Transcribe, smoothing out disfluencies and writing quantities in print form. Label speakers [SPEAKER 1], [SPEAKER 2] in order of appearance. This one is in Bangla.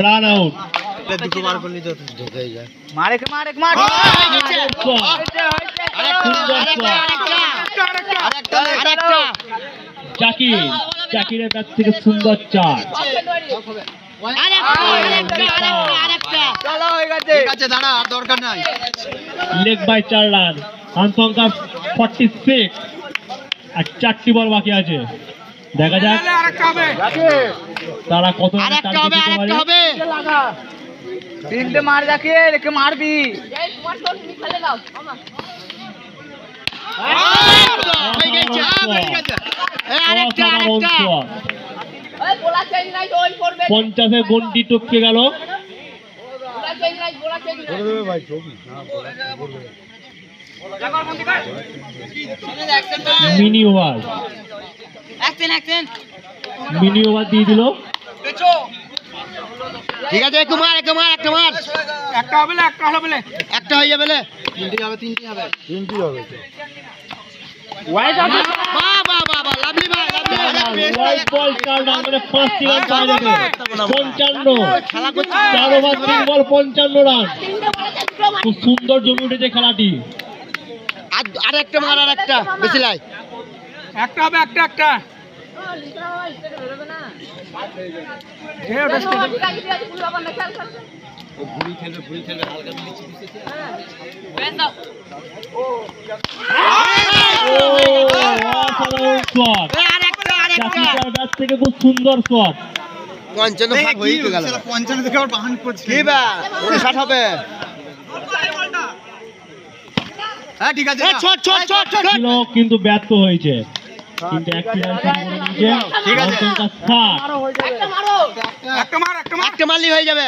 [SPEAKER 1] Run out.
[SPEAKER 2] দুটো মার করলি তো ঢুকেই যায়।
[SPEAKER 3] মার
[SPEAKER 1] জাকিরের ব্যাট থেকে সুন্দর চার। লেগ বাই 4 রান, রান সংখ্যা 46 আর 4টি বল বাকি আছে। দেখা যাক তারা কত
[SPEAKER 3] তিনটে মার যাকে রেখে মারবি।
[SPEAKER 1] পঞ্চাশে গন্ডি টপকে গেল। মিনি ওভার দিয়ে দিল।
[SPEAKER 2] ঠিক আছে, একটা মার একটা হয়ে যাবে। তিনটি হবে। লাভলি ভাই,
[SPEAKER 1] হোয়াইট বল 4 রান করে 5টি রান পাওয়া যাবে। 55 4 ওভার 3 বল 55 রান। খুব সুন্দর জমে উঠেছে খেলাটি।
[SPEAKER 2] আর একটা মার, আর একটা বেশি লাই।
[SPEAKER 3] একটা হবে একটা
[SPEAKER 1] ব্যাট থেকে খুব সুন্দর শট।
[SPEAKER 2] 55 ভাগ হয়ে গেল। 55 থেকে আবার বাহান করছে। কি বা 59 হবে। হ্যাঁ ঠিক আছে,
[SPEAKER 1] কিন্তু ব্যর্থ হয়েছে। কিন্তু একটি রান করে নিয়েছে।
[SPEAKER 2] ঠিক আছে,
[SPEAKER 3] একটা মারো, একটা মার
[SPEAKER 2] একটা মারলি হয়ে যাবে।